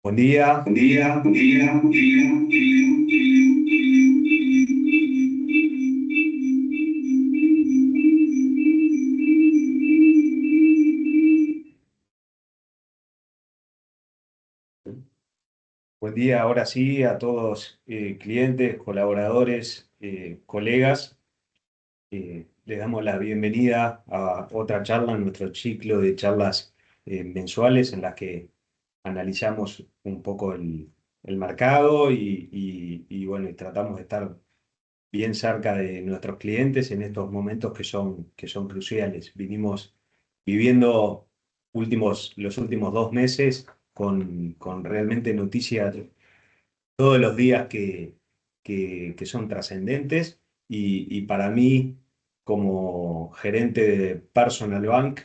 Buen día, Buen día, buen día, buen día, buen buen día ahora sí a todos clientes, colaboradores, colegas. Les damos la bienvenida a otra charla en nuestro ciclo de charlas mensuales en las que analizamos un poco el mercado y bueno, y tratamos de estar bien cerca de nuestros clientes en estos momentos que son cruciales. Vinimos viviendo los últimos 2 meses con realmente noticias todos los días que son trascendentes y para mí, como gerente de Personal Bank,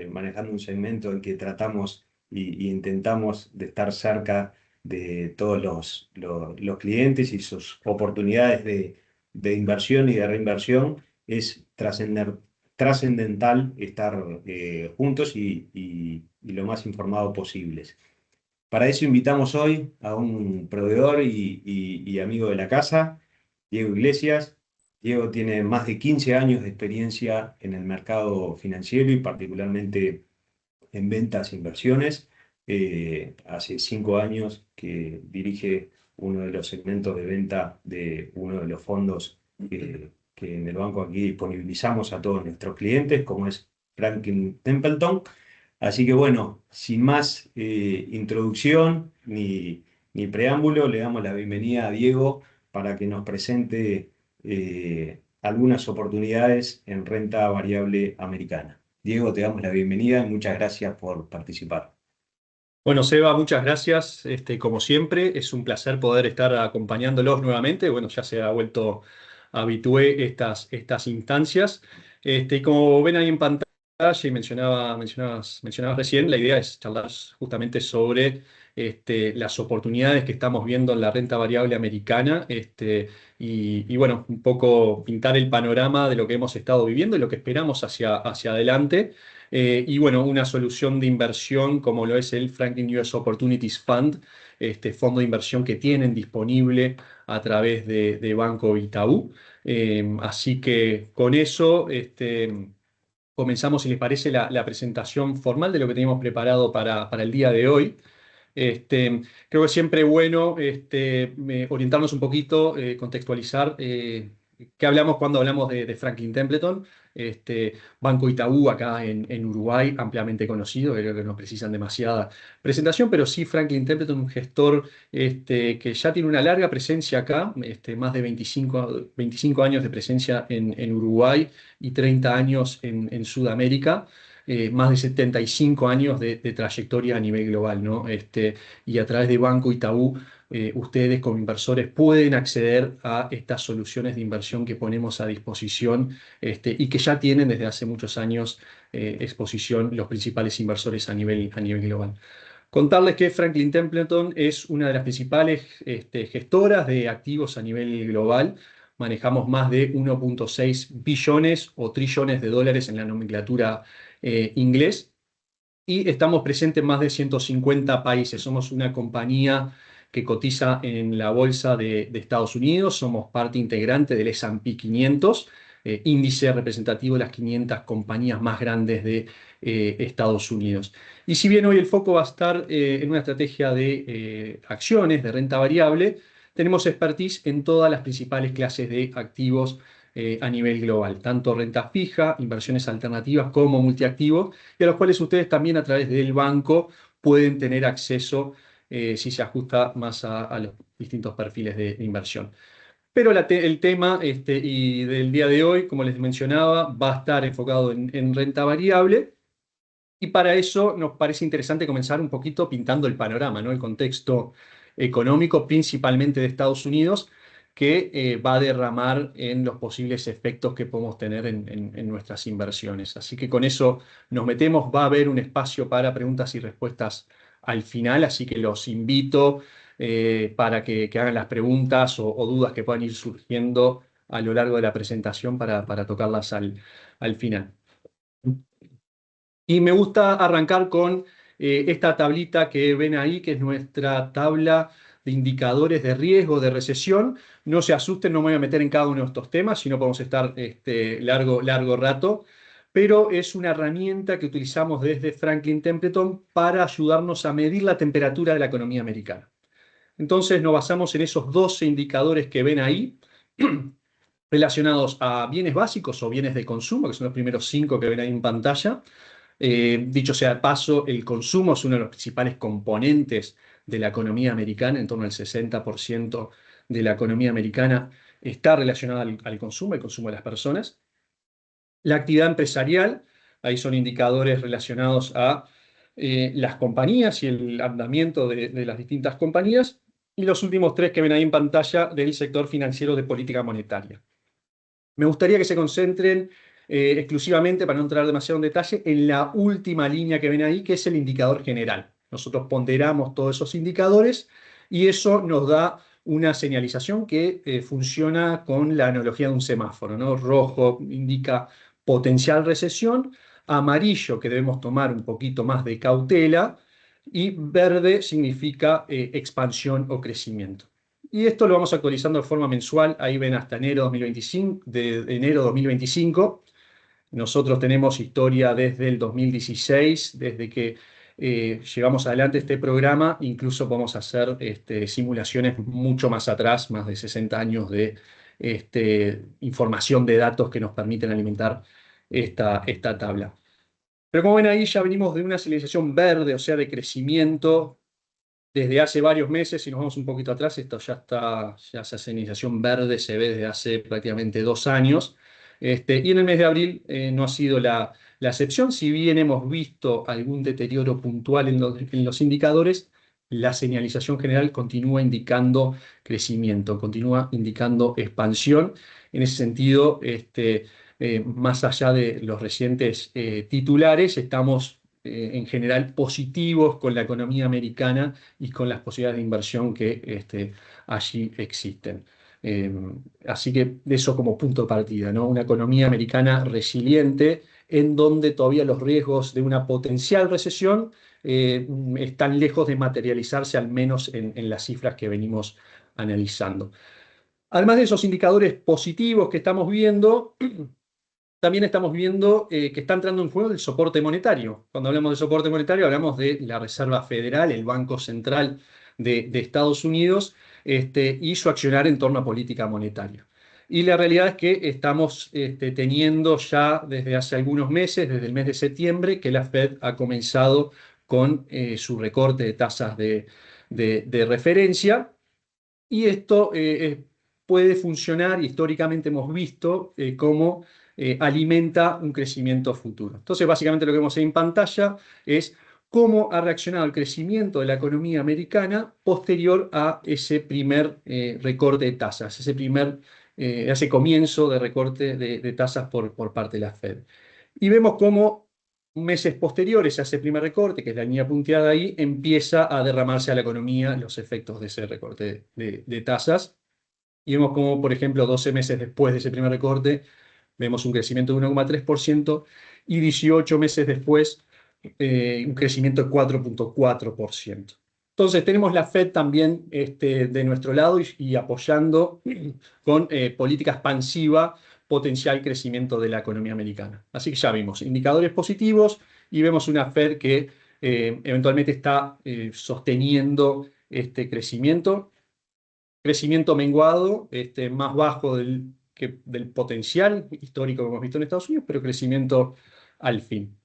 manejando un segmento en que tratamos y intentamos de estar cerca de todos los clientes y sus oportunidades de inversión y de reinversión, es trascendental estar juntos y lo más informados posibles. Para eso invitamos hoy a un proveedor y amigo de la casa, Diego Iglesias. Diego tiene más de 15 años de experiencia en el mercado financiero y particularmente en ventas e inversiones. Hace 5 años que dirige uno de los segmentos de venta de uno de los fondos que en el banco aquí disponibilizamos a todos nuestros clientes, como es Franklin Templeton. Así que bueno, sin más introducción ni preámbulo, le damos la bienvenida a Diego para que nos presente algunas oportunidades en renta variable americana. Diego, te damos la bienvenida y muchas gracias por participar. Bueno, Seba, muchas gracias. Como siempre, es un placer poder estar acompañándolos nuevamente. Bueno, ya se ha vuelto habitué estas instancias. Y como ven ahí en pantalla y mencionabas recién, la idea es charlar justamente sobre las oportunidades que estamos viendo en la renta variable americana, y bueno, un poco pintar el panorama de lo que hemos estado viviendo y lo que esperamos hacia adelante. Y bueno, una solución de inversión como lo es el Franklin US Opportunities Fund, este fondo de inversión que tienen disponible a través de Banco Itaú. Así que con eso comenzamos, si les parece, la presentación formal de lo que tenemos preparado para el día de hoy. Creo que siempre es bueno orientarnos un poquito, contextualizar qué hablamos cuando hablamos de Franklin Templeton. Banco Itaú acá en Uruguay, ampliamente conocido, creo que no precisan demasiada presentación, pero sí Franklin Templeton, un gestor que ya tiene una larga presencia acá, más de 25 años de presencia en Uruguay y 30 años en Sudamérica. Más de 75 años de trayectoria a nivel global, ¿no? Y a través de Banco Itaú, ustedes como inversores pueden acceder a estas soluciones de inversión que ponemos a disposición, y que ya tienen desde hace muchos años exposición los principales inversores a nivel global. Contarles que Franklin Templeton es una de las principales gestoras de activos a nivel global. Manejamos más de 1,6 billones o trillones de dólares en la nomenclatura inglés, y estamos presentes en más de 150 países. Somos una compañía que cotiza en la bolsa de Estados Unidos, somos parte integrante del S&P 500, índice representativo de las 500 compañías más grandes de Estados Unidos. Y si bien hoy el foco va a estar en una estrategia de acciones de renta variable, tenemos expertise en todas las principales clases de activos a nivel global, tanto renta fija, inversiones alternativas como multiactivos, y a los cuales ustedes también a través del banco pueden tener acceso, si se ajusta más a los distintos perfiles de inversión. Pero el tema y del día de hoy, como les mencionaba, va a estar enfocado en renta variable. Y para eso nos parece interesante comenzar un poquito pintando el panorama, ¿no? El contexto económico, principalmente de Estados Unidos, que va a derramar en los posibles efectos que podemos tener en nuestras inversiones. Así que con eso nos metemos. Va a haber un espacio para preguntas y respuestas al final, así que los invito para que hagan las preguntas o dudas que puedan ir surgiendo a lo largo de la presentación para tocarlas al final. Y me gusta arrancar con esta tablita que ven ahí, que es nuestra tabla de indicadores de riesgo de recesión. No se asusten, no me voy a meter en cada uno de estos temas, sino podemos estar largo rato, pero es una herramienta que utilizamos desde Franklin Templeton para ayudarnos a medir la temperatura de la economía americana. Entonces nos basamos en esos 12 indicadores que ven ahí, relacionados a bienes básicos o bienes de consumo, que son los primeros 5 que ven ahí en pantalla. Dicho sea de paso, el consumo es uno de los principales componentes de la economía americana. En torno al 60% de la economía americana está relacionada al consumo, el consumo de las personas. La actividad empresarial, ahí son indicadores relacionados a las compañías y el andamiento de las distintas compañías. Y los últimos 3 que ven ahí en pantalla del sector financiero de política monetaria. Me gustaría que se concentren exclusivamente, para no entrar demasiado en detalle, en la última línea que ven ahí, que es el indicador general. Nosotros ponderamos todos esos indicadores y eso nos da una señalización que funciona con la analogía de un semáforo, ¿no? Rojo indica potencial recesión, amarillo que debemos tomar un poquito más de cautela y verde significa expansión o crecimiento. Y esto lo vamos actualizando de forma mensual. Ahí ven hasta enero 2025, de enero 2025. Nosotros tenemos historia desde el 2016, desde que llevamos adelante este programa. Incluso podemos hacer simulaciones mucho más atrás, más de 60 años de información de datos que nos permiten alimentar esta tabla. Pero como ven ahí, ya venimos de una señalización verde, o sea, de crecimiento desde hace varios meses. Si nos vamos un poquito atrás, esto ya está, ya esa señalización verde se ve desde hace prácticamente 2 años. Y en el mes de abril no ha sido la excepción. Si bien hemos visto algún deterioro puntual en los indicadores, la señalización general continúa indicando crecimiento, continúa indicando expansión. En ese sentido, más allá de los recientes titulares, estamos en general positivos con la economía americana y con las posibilidades de inversión que allí existen. Eh, Así que eso como punto de partida, ¿no? Una economía americana resiliente en donde todavía los riesgos de una potencial recesión están lejos de materializarse, al menos en las cifras que venimos analizando. Además de esos indicadores positivos que estamos viendo, también estamos viendo que está entrando en juego el soporte monetario. Cuando hablamos de soporte monetario, hablamos de la Reserva Federal, el Banco Central de Estados Unidos, y su accionar en torno a política monetaria. Y la realidad es que estamos teniendo ya desde hace algunos meses, desde el mes de septiembre, que la Fed ha comenzado con su recorte de tasas de referencia. Y esto puede funcionar, históricamente hemos visto cómo alimenta un crecimiento futuro. Entonces, básicamente lo que vemos en pantalla es cómo ha reaccionado el crecimiento de la economía americana posterior a ese primer recorte de tasas, ese comienzo de recorte de tasas por parte de la Fed. Y vemos cómo meses posteriores a ese primer recorte, que es la línea punteada ahí, empieza a derramarse a la economía los efectos de ese recorte de tasas. Y vemos cómo, por ejemplo, 12 meses después de ese primer recorte, vemos un crecimiento de 1,3% y 18 meses después un crecimiento de 4,4%. Entonces tenemos la Fed también de nuestro lado y apoyando con política expansiva potencial crecimiento de la economía americana. Así que ya vimos indicadores positivos y vemos una Fed que eventualmente está sosteniendo este crecimiento menguado, más bajo del potencial histórico que hemos visto en Estados Unidos, pero crecimiento al fin.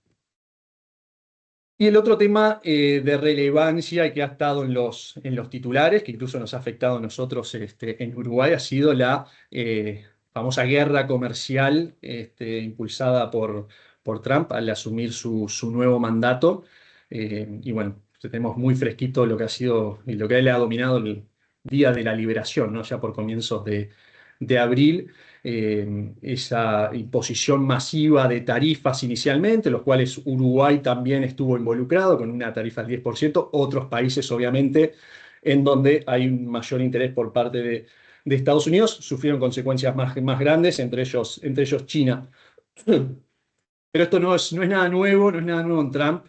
Y el otro tema de relevancia que ha estado en los titulares, que incluso nos ha afectado a nosotros en Uruguay, ha sido la famosa guerra comercial impulsada por Trump al asumir su nuevo mandato. Y bueno, tenemos muy fresquito lo que ha sido y lo que él ha dominado el día de la liberación, ¿no? Ya por comienzos de abril, esa imposición masiva de tarifas inicialmente, los cuales Uruguay también estuvo involucrado con una tarifa del 10%, otros países obviamente en donde hay un mayor interés por parte de Estados Unidos, sufrieron consecuencias más grandes, entre ellos China. Pero esto no es nada nuevo, no es nada nuevo en Trump.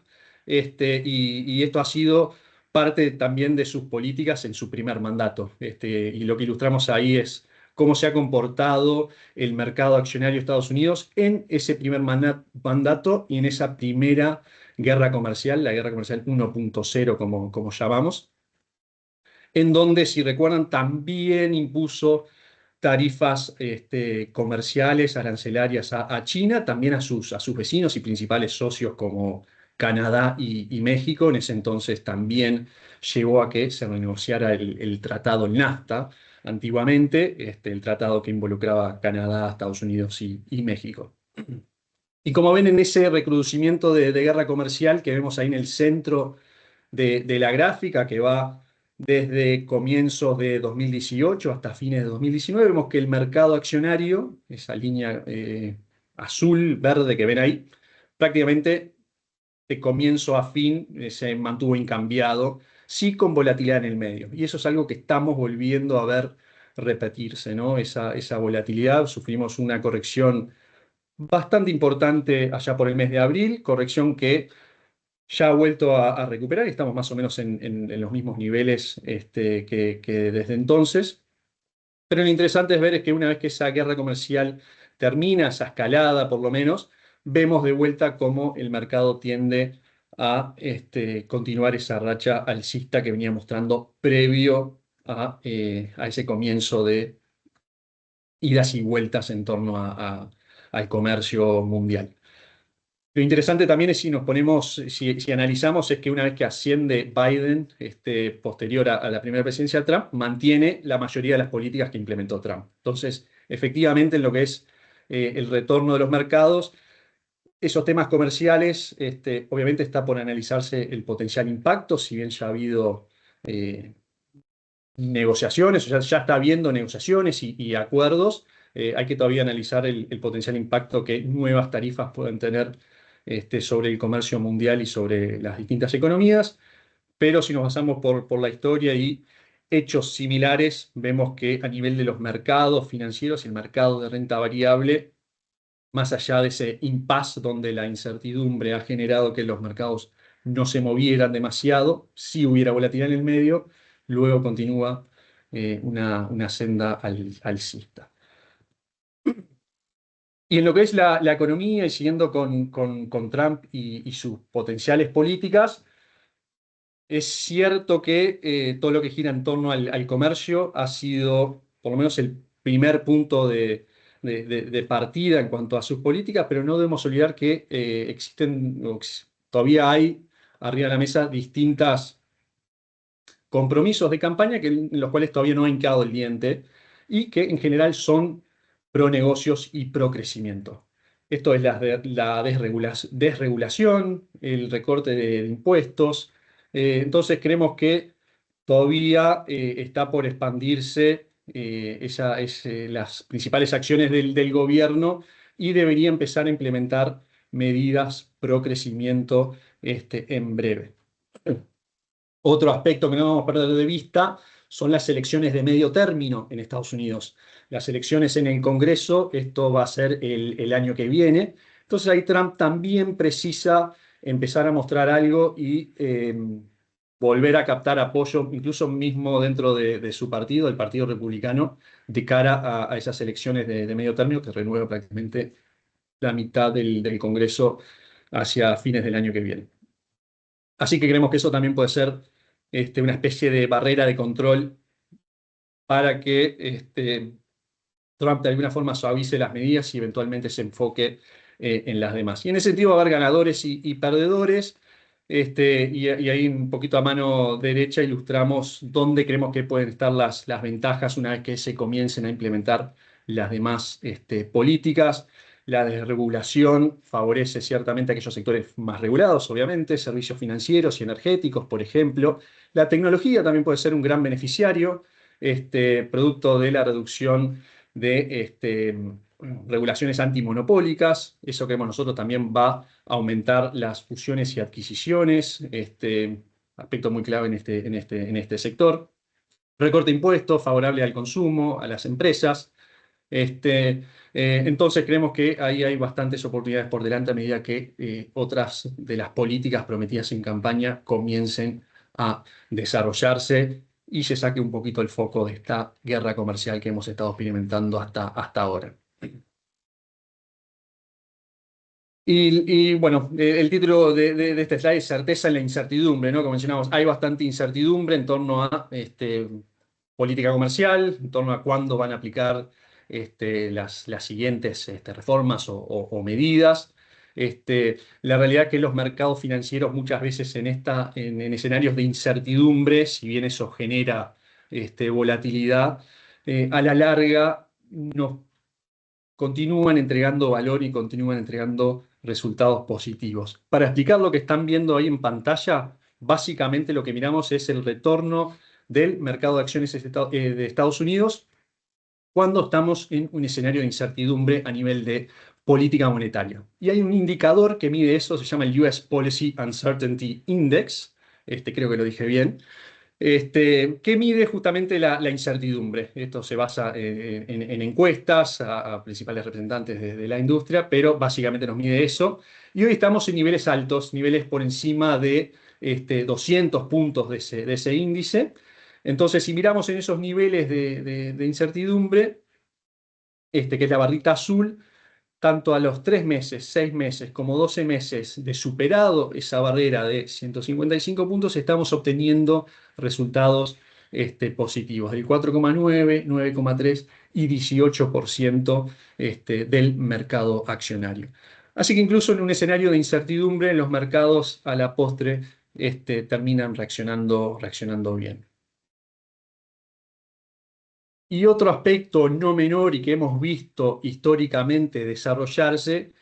y esto ha sido parte también de sus políticas en su primer mandato. Y lo que ilustramos ahí es cómo se ha comportado el mercado accionario de Estados Unidos en ese primer mandato y en esa primera guerra comercial, la guerra comercial 1.0, como llamamos, en donde, si recuerdan, también impuso tarifas comerciales, arancelarias a China, también a sus vecinos y principales socios como Canadá y México. En ese entonces también llevó a que se renegociara el tratado, el NAFTA, antiguamente, el tratado que involucraba a Canadá, Estados Unidos y México. Y como ven en ese recrudecimiento de guerra comercial que vemos ahí en el centro de la gráfica, que va desde comienzos de 2018 hasta fines de 2019, vemos que el mercado accionario, esa línea azul, verde que ven ahí, prácticamente de comienzo a fin se mantuvo incambiado, sí con volatilidad en el medio. Y eso es algo que estamos volviendo a ver repetirse, ¿no? Esa volatilidad. Sufrimos una corrección bastante importante allá por el mes de abril, corrección que ya ha vuelto a recuperar y estamos más o menos en los mismos niveles que desde entonces. Pero lo interesante es ver es que una vez que esa guerra comercial termina, esa escalada por lo menos, vemos de vuelta cómo el mercado tiende a continuar esa racha alcista que venía mostrando previo a ese comienzo de idas y vueltas en torno al comercio mundial. Lo interesante también es si nos ponemos, si analizamos, es que una vez que asciende Biden, posterior a la primera presidencia de Trump, mantiene la mayoría de las políticas que implementó Trump. Entonces, efectivamente, en lo que es el retorno de los mercados, esos temas comerciales, obviamente está por analizarse el potencial impacto, si bien ya ha habido eh, negociaciones, o sea, ya está habiendo negociaciones y acuerdos. Hay que todavía analizar el potencial impacto que nuevas tarifas pueden tener sobre el comercio mundial y sobre las distintas economías, pero si nos basamos por la historia y hechos similares, vemos que a nivel de los mercados financieros y el mercado de renta variable, más allá de ese impasse donde la incertidumbre ha generado que los mercados no se movieran demasiado, si hubiera volatilidad en el medio, luego continúa una senda alcista. Y en lo que es la economía y siguiendo con Trump y sus potenciales políticas, es cierto que todo lo que gira en torno al comercio ha sido, por lo menos, el primer punto de partida en cuanto a sus políticas, pero no debemos olvidar que todavía hay arriba de la mesa distintas compromisos de campaña en los cuales todavía no ha hincado el diente y que en general son pro negocios y pro crecimiento. Esto es la desregulación, el recorte de impuestos. Entonces creemos que todavía está por expandirse las principales acciones del gobierno y debería empezar a implementar medidas pro crecimiento en breve. Otro aspecto que no debemos perder de vista son las elecciones de medio término en Estados Unidos. Las elecciones en el Congreso, esto va a ser el año que viene. Entonces ahí Trump también precisa empezar a mostrar algo y volver a captar apoyo, incluso mismo dentro de su partido, el Partido Republicano, de cara a esas elecciones de medio término que renueva prácticamente la mitad del Congreso hacia fines del año que viene. Así que creemos que eso también puede ser una especie de barrera de control para que Trump de alguna forma suavice las medidas y eventualmente se enfoque en las demás. Y en ese sentido va a haber ganadores y perdedores. Y ahí un poquito a mano derecha ilustramos dónde creemos que pueden estar las ventajas una vez que se comiencen a implementar las demás políticas. La desregulación favorece ciertamente a aquellos sectores más regulados, obviamente, servicios financieros y energéticos, por ejemplo. La tecnología también puede ser un gran beneficiario, producto de la reducción de regulaciones antimonopólicas. Eso creemos nosotros también va a aumentar las fusiones y adquisiciones, aspecto muy clave en este sector. Recorte de impuestos, favorable al consumo, a las empresas. Entonces creemos que ahí hay bastantes oportunidades por delante a medida que otras de las políticas prometidas en campaña comiencen a desarrollarse y se saque un poquito el foco de esta guerra comercial que hemos estado experimentando hasta ahora. Bueno, el título de este slide es Certeza en la incertidumbre, ¿no? Como mencionamos, hay bastante incertidumbre en torno a política comercial, en torno a cuándo van a aplicar las siguientes reformas o medidas. La realidad es que los mercados financieros muchas veces en escenarios de incertidumbre, si bien eso genera volatilidad, a la larga nos continúan entregando valor y continúan entregando resultados positivos. Para explicar lo que están viendo ahí en pantalla, básicamente lo que miramos es el retorno del mercado de acciones de Estados Unidos cuando estamos en un escenario de incertidumbre a nivel de política monetaria. Y hay un indicador que mide eso, se llama el US Policy Uncertainty Index, creo que lo dije bien, que mide justamente la incertidumbre. Esto se basa en encuestas a principales representantes de la industria, pero básicamente nos mide eso. Y hoy estamos en niveles altos, niveles por encima de 200 puntos de ese índice. Entonces, si miramos en esos niveles de incertidumbre, que es la barrita azul, tanto a los 3 meses, 6 meses como 12 meses de superado esa barrera de 155 puntos, estamos obteniendo resultados positivos del 4,9, 9,3 y 18% del mercado accionario. Así que incluso en un escenario de incertidumbre, los mercados a la postre terminan reaccionando bien. Y otro aspecto no menor y que hemos visto históricamente desarrollarse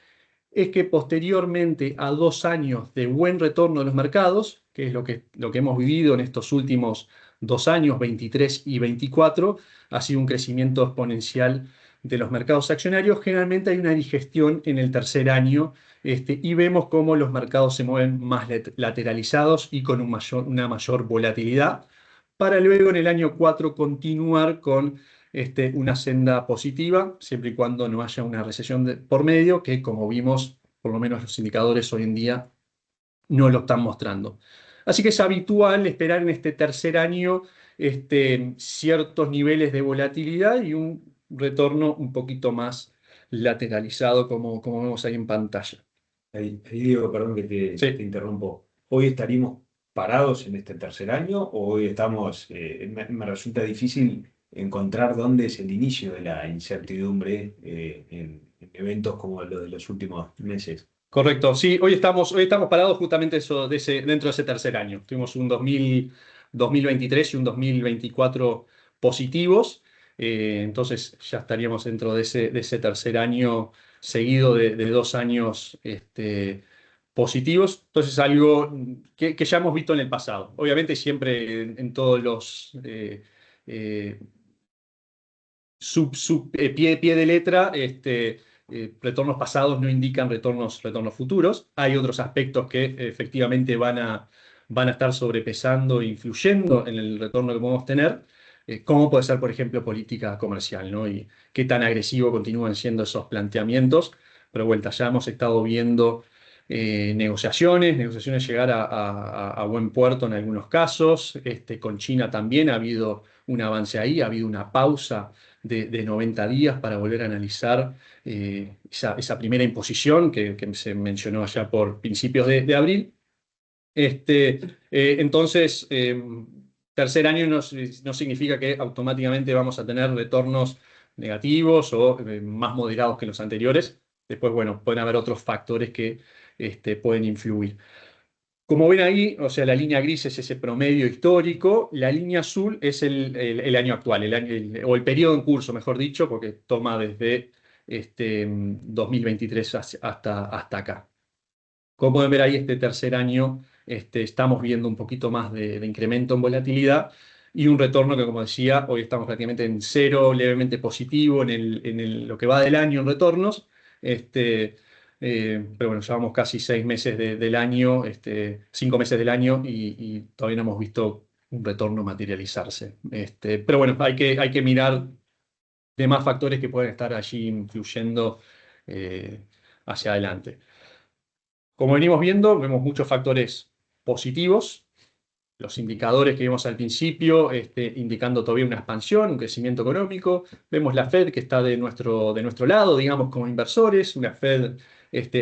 es que posteriormente a 2 años de buen retorno de los mercados, que es lo que hemos vivido en estos últimos 2 años, 23 y 24, ha sido un crecimiento exponencial de los mercados accionarios. Generalmente hay una digestión en el tercer año y vemos cómo los mercados se mueven más lateralizados y con una mayor volatilidad, para luego en el año 4 continuar con una senda positiva, siempre y cuando no haya una recesión por medio, que como vimos, por lo menos los indicadores hoy en día no lo están mostrando. Así que es habitual esperar en este tercer año ciertos niveles de volatilidad y un retorno un poquito más lateralizado, como vemos ahí en pantalla. Ahí digo, perdón que te Sí. interrumpo. ¿Hoy estaríamos parados en este tercer año o hoy estamos, me resulta difícil encontrar dónde es el inicio de la incertidumbre en eventos como los de los últimos meses? Correcto, sí, hoy estamos parados justamente dentro de ese tercer año. Tuvimos un 2023 y un 2024 positivos, entonces ya estaríamos dentro de ese tercer año seguido de 2 años positivos. Entonces algo que ya hemos visto en el pasado. Obviamente siempre en todos los eh, pie de letra, retornos pasados no indican retornos futuros. Hay otros aspectos que efectivamente van a estar sobrepesando e influyendo en el retorno que podemos tener, como puede ser, por ejemplo, política comercial, ¿no? Y qué tan agresivo continúan siendo esos planteamientos. Pero vuelta, ya hemos estado viendo negociaciones llegar a buen puerto en algunos casos. Con China también ha habido un avance ahí, ha habido una pausa de 90 días para volver a analizar esa primera imposición que se mencionó allá por principios de abril. Entonces, tercer año no significa que automáticamente vamos a tener retornos negativos o más moderados que los anteriores. Después, bueno, pueden haber otros factores que pueden influir. Como ven ahí, o sea, la línea gris es ese promedio histórico, la línea azul es el año actual, o el periodo en curso, mejor dicho, porque toma desde 2023 hasta acá. Como pueden ver ahí, este tercer año estamos viendo un poquito más de incremento en volatilidad y un retorno que, como decía, hoy estamos prácticamente en cero, levemente positivo lo que va del año en retornos. Pero bueno, llevamos casi 6 meses del año, 5 meses del año y todavía no hemos visto un retorno materializarse. Pero bueno, hay que mirar demás factores que pueden estar allí influyendo hacia adelante. Como venimos viendo, vemos muchos factores positivos. Los indicadores que vimos al principio, indicando todavía una expansión, un crecimiento económico. Vemos la Fed que está de nuestro lado, digamos, como inversores, una Fed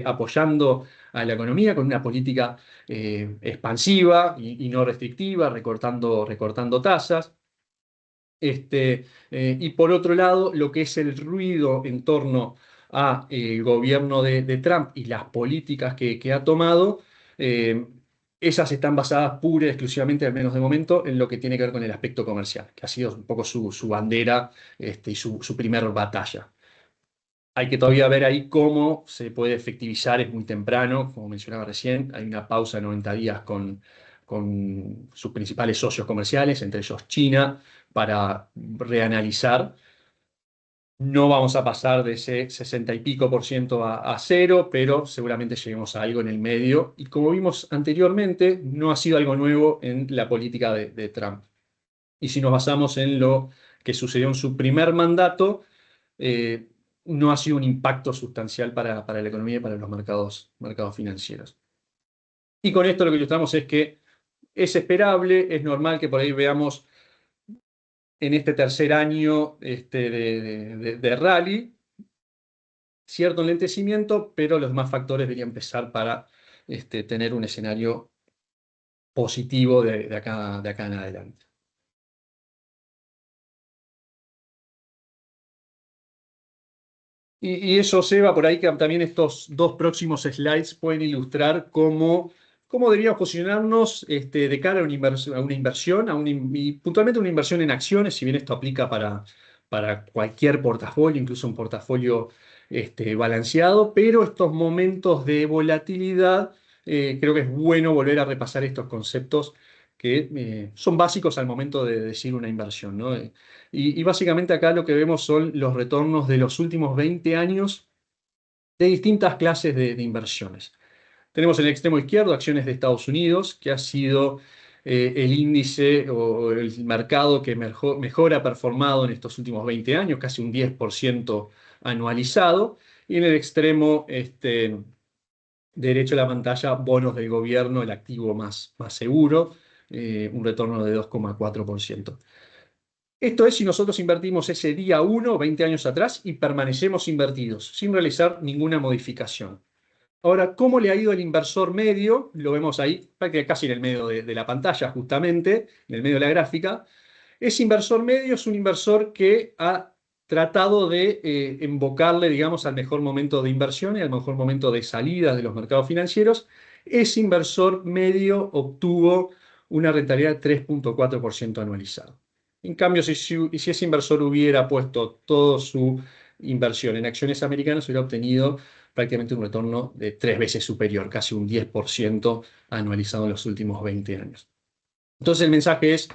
apoyando a la economía con una política expansiva y no restrictiva, recortando tasas. Y por otro lado, lo que es el ruido en torno al gobierno de Trump y las políticas que ha tomado, eh, esas están basadas pura y exclusivamente, al menos de momento, en lo que tiene que ver con el aspecto comercial, que ha sido un poco su bandera y su primer batalla. Hay que todavía ver ahí cómo se puede efectivizar, es muy temprano, como mencionaba recién, hay una pausa de 90 días con sus principales socios comerciales, entre ellos China, para reanalizar. No vamos a pasar de ese 60 y pico por ciento a cero, pero seguramente lleguemos a algo en el medio. Y como vimos anteriormente, no ha sido algo nuevo en la política de Trump. Y si nos basamos en lo que sucedió en su primer mandato, eh, no ha sido un impacto sustancial para la economía y para los mercados financieros. Y con esto lo que ilustramos es que es esperable, es normal que por ahí veamos en este tercer año de rally cierto enlentecimiento, pero los demás factores deberían empezar para tener un escenario positivo de acá en adelante. Y eso, Seba, por ahí que también estos dos próximos slides pueden ilustrar cómo deberíamos posicionarnos de cara a una inversión, y puntualmente una inversión en acciones, si bien esto aplica para cualquier portafolio, incluso un portafolio balanceado, pero estos momentos de volatilidad, creo que es bueno volver a repasar estos conceptos que son básicos al momento de decir una inversión, ¿no? Y básicamente acá lo que vemos son los retornos de los últimos 20 años de distintas clases de inversiones. Tenemos en el extremo izquierdo acciones de Estados Unidos, que ha sido el índice o el mercado que mejor ha performado en estos últimos 20 años, casi un 10% anualizado. Y en el extremo derecho de la pantalla, bonos del gobierno, el activo más seguro, un retorno de 2,4%. Esto es si nosotros invertimos ese día 1, 20 años atrás, y permanecemos invertidos, sin realizar ninguna modificación. Ahora, ¿cómo le ha ido al inversor medio? Lo vemos ahí, prácticamente casi en el medio de la pantalla, justamente, en el medio de la gráfica. Ese inversor medio es un inversor que ha tratado de embocarle, digamos, al mejor momento de inversión y al mejor momento de salida de los mercados financieros. Ese inversor medio obtuvo una rentabilidad de 3,4% anualizado. En cambio, si ese inversor hubiera puesto toda su inversión en acciones americanas, hubiera obtenido prácticamente un retorno de 3 veces superior, casi un 10% anualizado en los últimos 20 años. Entonces el mensaje es,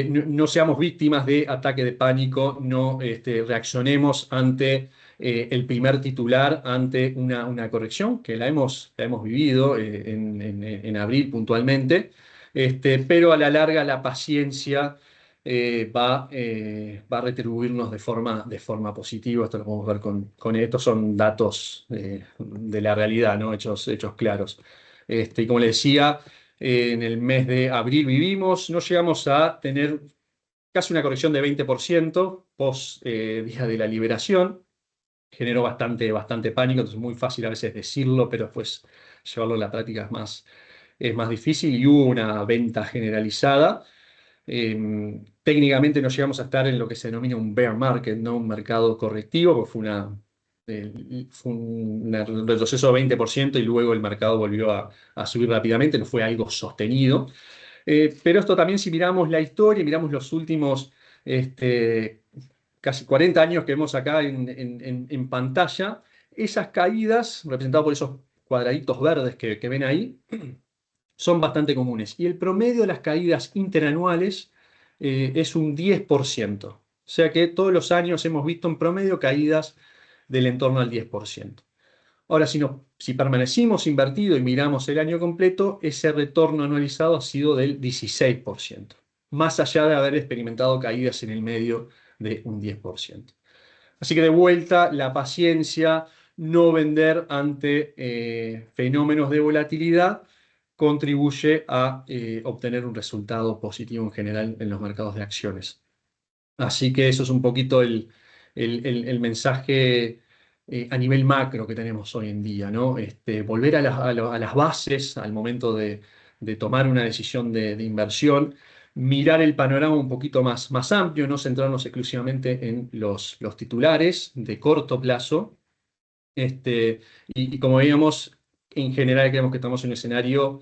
no seamos víctimas de ataque de pánico, no reaccionemos ante el primer titular, ante una corrección, que la hemos vivido en abril puntualmente, pero a la larga la paciencia va a retribuirnos de forma positiva. Esto lo podemos ver con estos son datos de la realidad, ¿no? Hechos claros. Y como le decía, en el mes de abril vivimos, no llegamos a tener casi una corrección de 20% post día de la liberación. Generó bastante pánico, entonces es muy fácil a veces decirlo, pero después llevarlo a la práctica es más difícil y hubo una venta generalizada. Técnicamente no llegamos a estar en lo que se denomina un bear market, ¿no? Un mercado correctivo, porque fue un retroceso de 20% y luego el mercado volvió a subir rápidamente, no fue algo sostenido. Pero esto también, si miramos la historia, miramos los últimos casi 40 años que vemos acá en pantalla, esas caídas, representadas por esos cuadraditos verdes que ven ahí, son bastante comunes. Y el promedio de las caídas interanuales es un 10%. O sea que todos los años hemos visto en promedio caídas del entorno al 10%. Ahora, si permanecimos invertidos y miramos el año completo, ese retorno anualizado ha sido del 16%, más allá de haber experimentado caídas en el medio de un 10%. Así que de vuelta, la paciencia, no vender ante fenómenos de volatilidad, contribuye a obtener un resultado positivo en general en los mercados de acciones. Así que eso es un poquito el mensaje a nivel macro que tenemos hoy en día, ¿no? Volver a las bases al momento de tomar una decisión de inversión, mirar el panorama un poquito más amplio, no centrarnos exclusivamente en los titulares de corto plazo. Y como veíamos, en general creemos que estamos en un escenario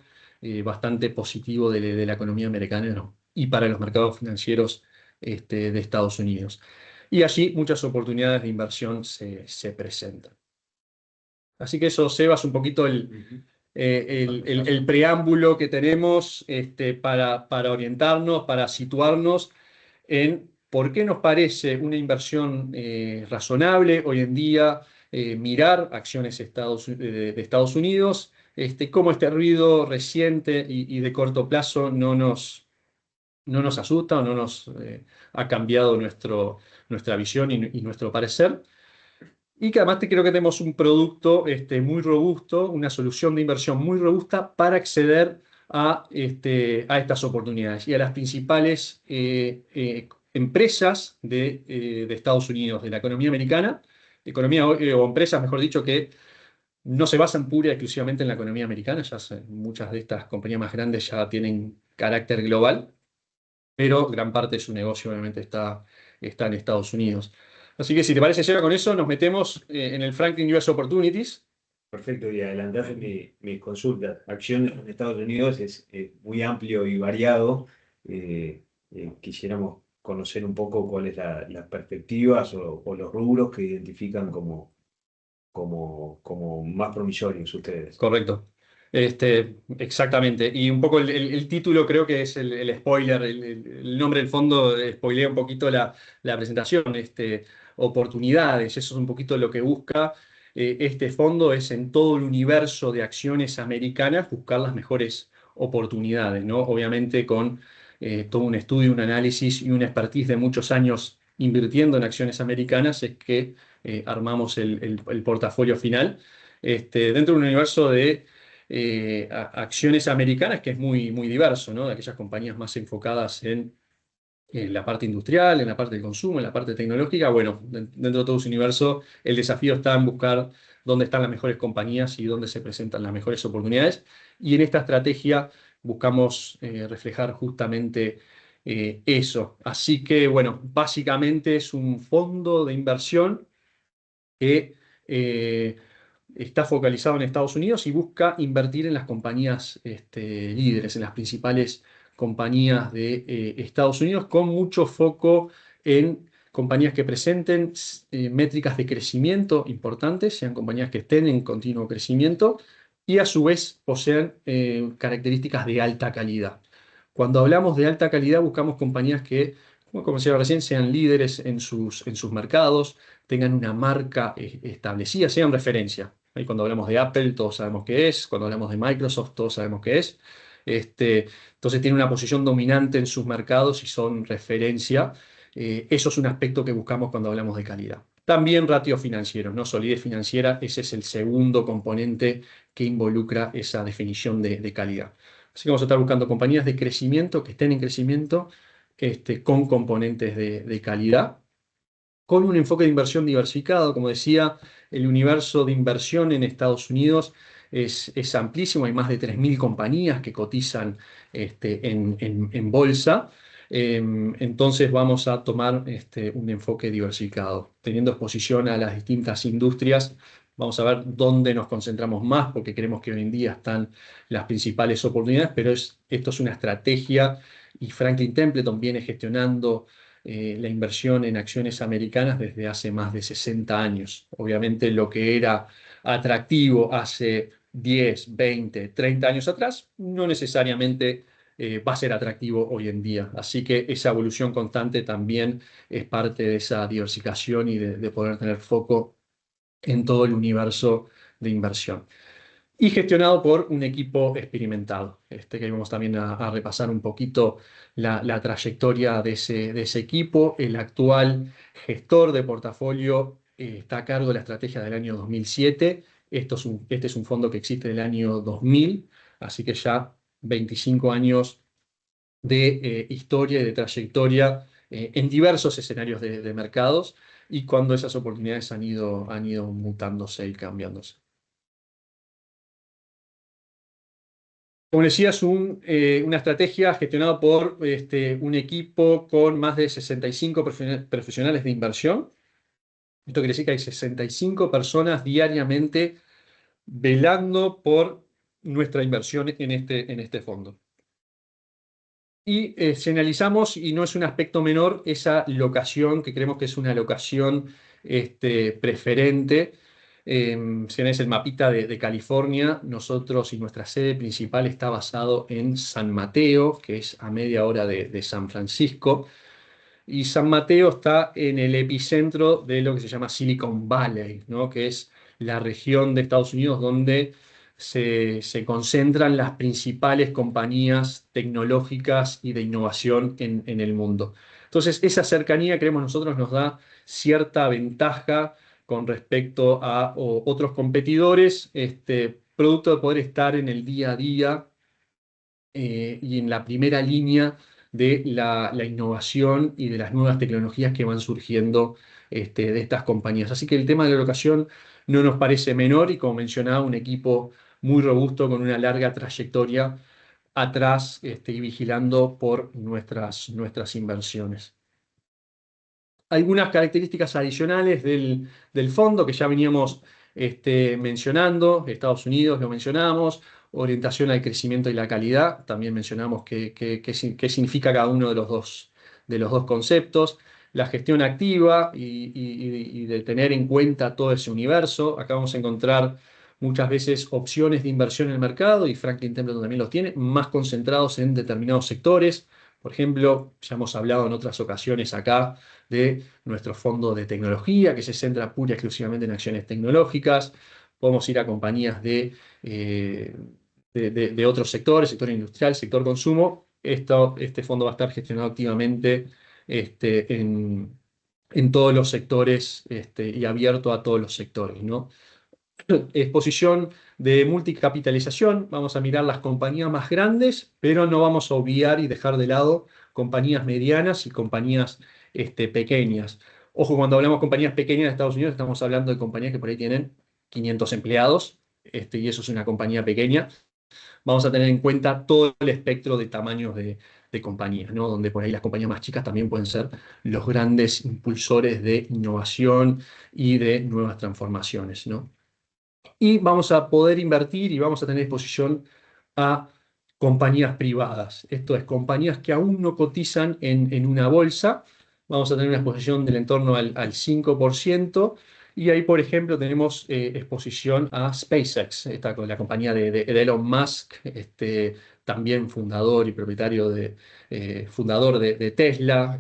bastante positivo de la economía americana, ¿no? Y para los mercados financieros de Estados Unidos. Y allí muchas oportunidades de inversión se presentan. Así que eso, Seba, es un poquito Ujú. el preámbulo que tenemos para orientarnos, para situarnos en por qué nos parece una inversión razonable hoy en día mirar acciones de Estados Unidos, cómo este ruido reciente y de corto plazo no nos asusta o no nos ha cambiado nuestra visión y nuestro parecer. Y que además creo que tenemos un producto muy robusto, una solución de inversión muy robusta para acceder a estas oportunidades y a las principales empresas de Estados Unidos, de la economía americana, economía o empresas, mejor dicho, que no se basan pura y exclusivamente en la economía americana. Muchas de estas compañías más grandes ya tienen carácter global, pero gran parte de su negocio obviamente está en Estados Unidos. Así que si te parece, Seba, con eso nos metemos en el Franklin US Opportunities. Perfecto, y adelantaste mis consultas. Acciones en Estados Unidos es muy amplio y variado. Quisiéramos conocer un poco cuáles las perspectivas o los rubros que identifican como más promisorios ustedes. Correcto. Exactamente. Y un poco el título creo que es el spoiler, el nombre del fondo spoilea un poquito la presentación. Oportunidades, eso es un poquito lo que busca este fondo, es en todo el universo de acciones americanas buscar las mejores oportunidades, ¿no? Obviamente con todo un estudio, un análisis y una expertise de muchos años invirtiendo en acciones americanas es que armamos el portafolio final dentro de un universo de acciones americanas que es muy diverso, ¿no? De aquellas compañías más enfocadas en la parte industrial, en la parte del consumo, en la parte tecnológica. Bueno, dentro de todo ese universo, el desafío está en buscar dónde están las mejores compañías y dónde se presentan las mejores oportunidades. Y en esta estrategia buscamos reflejar justamente eso. Así que, bueno, básicamente es un fondo de inversión que está focalizado en Estados Unidos y busca invertir en las compañías líderes, en las principales compañías de Estados Unidos, con mucho foco en compañías que presenten métricas de crecimiento importantes, sean compañías que estén en continuo crecimiento y a su vez posean características de alta calidad. Cuando hablamos de alta calidad, buscamos compañías que, como decía recién, sean líderes en sus mercados, tengan una marca establecida, sean referencia. Ahí cuando hablamos de Apple, todos sabemos qué es. Cuando hablamos de Microsoft, todos sabemos qué es. Entonces tienen una posición dominante en sus mercados y son referencia. Eso es un aspecto que buscamos cuando hablamos de calidad. También ratios financieros, ¿no? Solidez financiera, ese es el segundo componente que involucra esa definición de calidad. Así que vamos a estar buscando compañías de crecimiento, que estén en crecimiento, con componentes de calidad con un enfoque de inversión diversificado. Como decía, el universo de inversión en Estados Unidos es amplísimo, hay más de 3.000 compañías que cotizan en bolsa. Entonces vamos a tomar un enfoque diversificado, teniendo exposición a las distintas industrias. Vamos a ver dónde nos concentramos más, porque creemos que hoy en día están las principales oportunidades, pero esto es una estrategia y Franklin Templeton viene gestionando la inversión en acciones americanas desde hace más de 60 años. Obviamente lo que era atractivo hace 10, 20, 30 años atrás, no necesariamente va a ser atractivo hoy en día. Así que esa evolución constante también es parte de esa diversificación y de poder tener foco en todo el universo de inversión. y gestionado por un equipo experimentado. Que ahí vamos también a repasar un poquito la trayectoria de ese equipo. El actual gestor de portafolio está a cargo de la estrategia del año 2007. Este es un fondo que existe del año 2000, así que ya 25 años de historia y de trayectoria en diversos escenarios de mercados y cuando esas oportunidades han ido mutándose y cambiándose. Como decía, es una estrategia gestionada por un equipo con más de 65 profesionales de inversión. Esto quiere decir que hay 65 personas diariamente velando por nuestra inversión en este fondo. Y si analizamos, y no es un aspecto menor, esa locación, que creemos que es una locación preferente. Si ves el mapita de California, nosotros y nuestra sede principal está basado en San Mateo, que es a media hora de San Francisco. Y San Mateo está en el epicentro de lo que se llama Silicon Valley, ¿no? Que es la región de Estados Unidos donde se concentran las principales compañías tecnológicas y de innovación en el mundo. Entonces, esa cercanía, creemos nosotros, nos da cierta ventaja con respecto a otros competidores, producto de poder estar en el día a día y en la primera línea de la innovación y de las nuevas tecnologías que van surgiendo de estas compañías. Así que el tema de la locación no nos parece menor y, como mencionaba, un equipo muy robusto con una larga trayectoria atrás y vigilando por nuestras inversiones. Algunas características adicionales del fondo que ya veníamos mencionando: Estados Unidos lo mencionamos, orientación al crecimiento y la calidad, también mencionamos qué significa cada uno de los dos conceptos, la gestión activa y de tener en cuenta todo ese universo. Acá vamos a encontrar muchas veces opciones de inversión en el mercado, y Franklin Templeton también los tiene, más concentrados en determinados sectores. Por ejemplo, ya hemos hablado en otras ocasiones acá de nuestro fondo de tecnología, que se centra pura y exclusivamente en acciones tecnológicas. Podemos ir a compañías eh, de otros sectores, sector industrial, sector consumo. Este fondo va a estar gestionado activamente en todos los sectores y abierto a todos los sectores, ¿no? Exposición de multicapitalización: vamos a mirar las compañías más grandes, pero no vamos a obviar y dejar de lado compañías medianas y compañías pequeñas. Ojo, cuando hablamos de compañías pequeñas de Estados Unidos, estamos hablando de compañías que por ahí tienen 500 empleados, y eso es una compañía pequeña. Vamos a tener en cuenta todo el espectro de tamaños de compañías, ¿no? Donde por ahí las compañías más chicas también pueden ser los grandes impulsores de innovación y de nuevas transformaciones, ¿no? Y vamos a poder invertir y vamos a tener exposición a compañías privadas. Esto es, compañías que aún no cotizan en una bolsa. Vamos a tener una exposición del entorno al 5%. Y ahí, por ejemplo, tenemos exposición a SpaceX, con la compañía de Elon Musk, también fundador y propietario fundador de Tesla.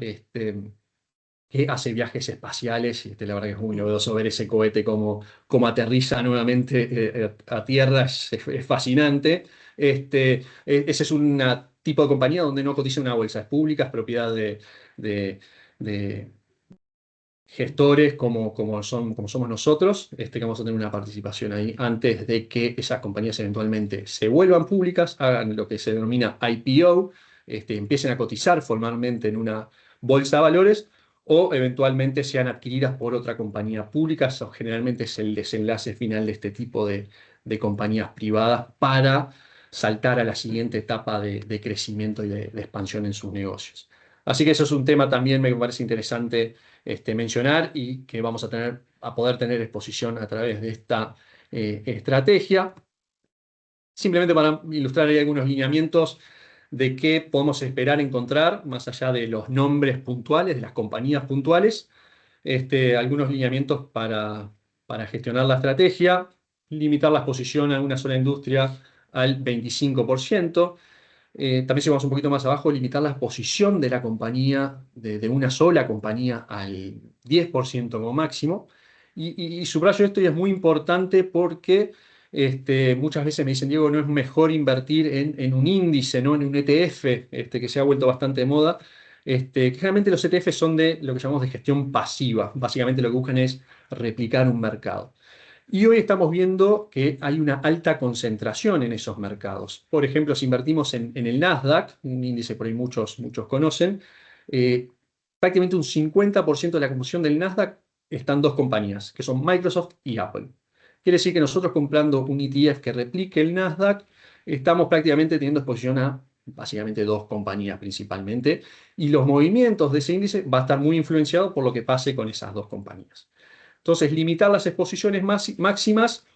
Que hace viajes espaciales, y la verdad que es muy novedoso ver ese cohete como aterriza nuevamente a tierra. Es fascinante. Ese es un tipo de compañía donde no cotiza una bolsa, es pública, es propiedad de- de gestores como somos nosotros, que vamos a tener una participación ahí antes de que esas compañías eventualmente se vuelvan públicas, hagan lo que se denomina IPO, empiecen a cotizar formalmente en una bolsa de valores o eventualmente sean adquiridas por otra compañía pública. Eso generalmente es el desenlace final de este tipo de compañías privadas para saltar a la siguiente etapa de crecimiento y de expansión en sus negocios. Así que eso es un tema también me parece interesante mencionar, y que vamos a poder tener exposición a través de esta estrategia. Simplemente para ilustrar ahí algunos lineamientos de qué podemos esperar encontrar, más allá de los nombres puntuales, de las compañías puntuales, algunos lineamientos para gestionar la estrategia: limitar la exposición a una sola industria al 25%. También, si vamos un poquito más abajo, limitar la exposición de la compañía, de una sola compañía, al 10% como máximo. Y subrayo esto, y es muy importante porque Muchas veces me dicen, Diego, ¿no es mejor invertir en un índice, ¿no? En un ETF, que se ha vuelto bastante de moda? Que generalmente los ETF son de lo que llamamos de gestión pasiva. Básicamente lo que buscan es replicar un mercado. Y hoy estamos viendo que hay una alta concentración en esos mercados. Por ejemplo, si invertimos en el Nasdaq, un índice por ahí muchos conocen, eh, prácticamente un 50% de la composición del Nasdaq están dos compañías, que son Microsoft y Apple. Quiere decir que nosotros comprando un ETF que replique el Nasdaq, estamos prácticamente teniendo exposición a básicamente dos compañías principalmente, y los movimientos de ese índice va a estar muy influenciado por lo que pase con esas dos compañías. Entonces, limitar las exposiciones máximas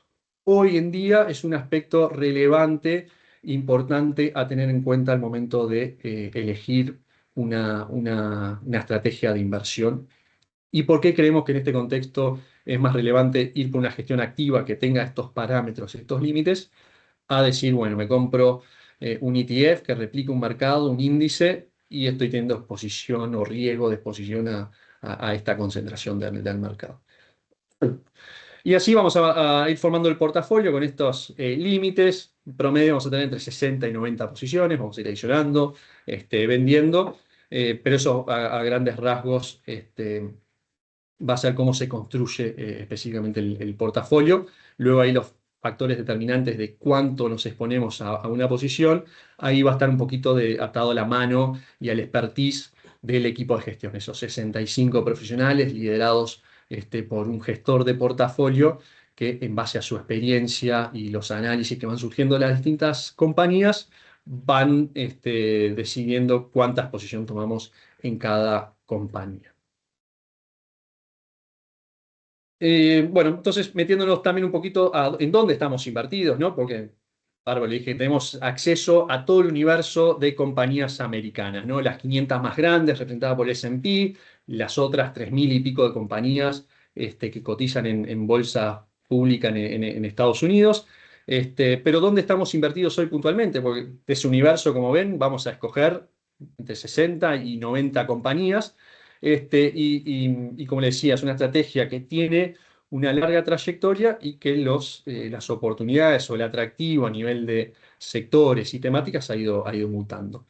hoy en día es un aspecto relevante, importante a tener en cuenta al momento de elegir una estrategia de inversión. ¿Y por qué creemos que en este contexto es más relevante ir por una gestión activa que tenga estos parámetros, estos límites, a decir, bueno, me compro un ETF que replica un mercado, un índice, y estoy teniendo exposición o riesgo de exposición a esta concentración del mercado? Y así vamos a ir formando el portafolio con estos límites. Promedio vamos a tener entre 60 y 90 posiciones, vamos a ir adicionando, vendiendo, pero eso a grandes rasgos va a ser cómo se construye específicamente el portafolio. Luego hay los factores determinantes de cuánto nos exponemos a una posición. Ahí va a estar un poquito atado a la mano y al expertise del equipo de gestión, esos 65 profesionales liderados por un gestor de portafolio que en base a su experiencia y los análisis que van surgiendo de las distintas compañías, van decidiendo cuántas posiciones tomamos en cada compañía. Bueno, entonces metiéndonos también un poquito en dónde estamos invertidos, ¿no? Porque, bárbaro, le dije, tenemos acceso a todo el universo de compañías americanas, ¿no? Las 500 más grandes representadas por el S&P, las otras 3.000 y pico de compañías que cotizan en bolsa pública en Estados Unidos. Pero ¿dónde estamos invertidos hoy puntualmente? Porque de ese universo, como ven, vamos a escoger entre 60 y 90 compañías. Y como le decía, es una estrategia que tiene una larga trayectoria y que las oportunidades o el atractivo a nivel de sectores y temáticas ha ido mutando.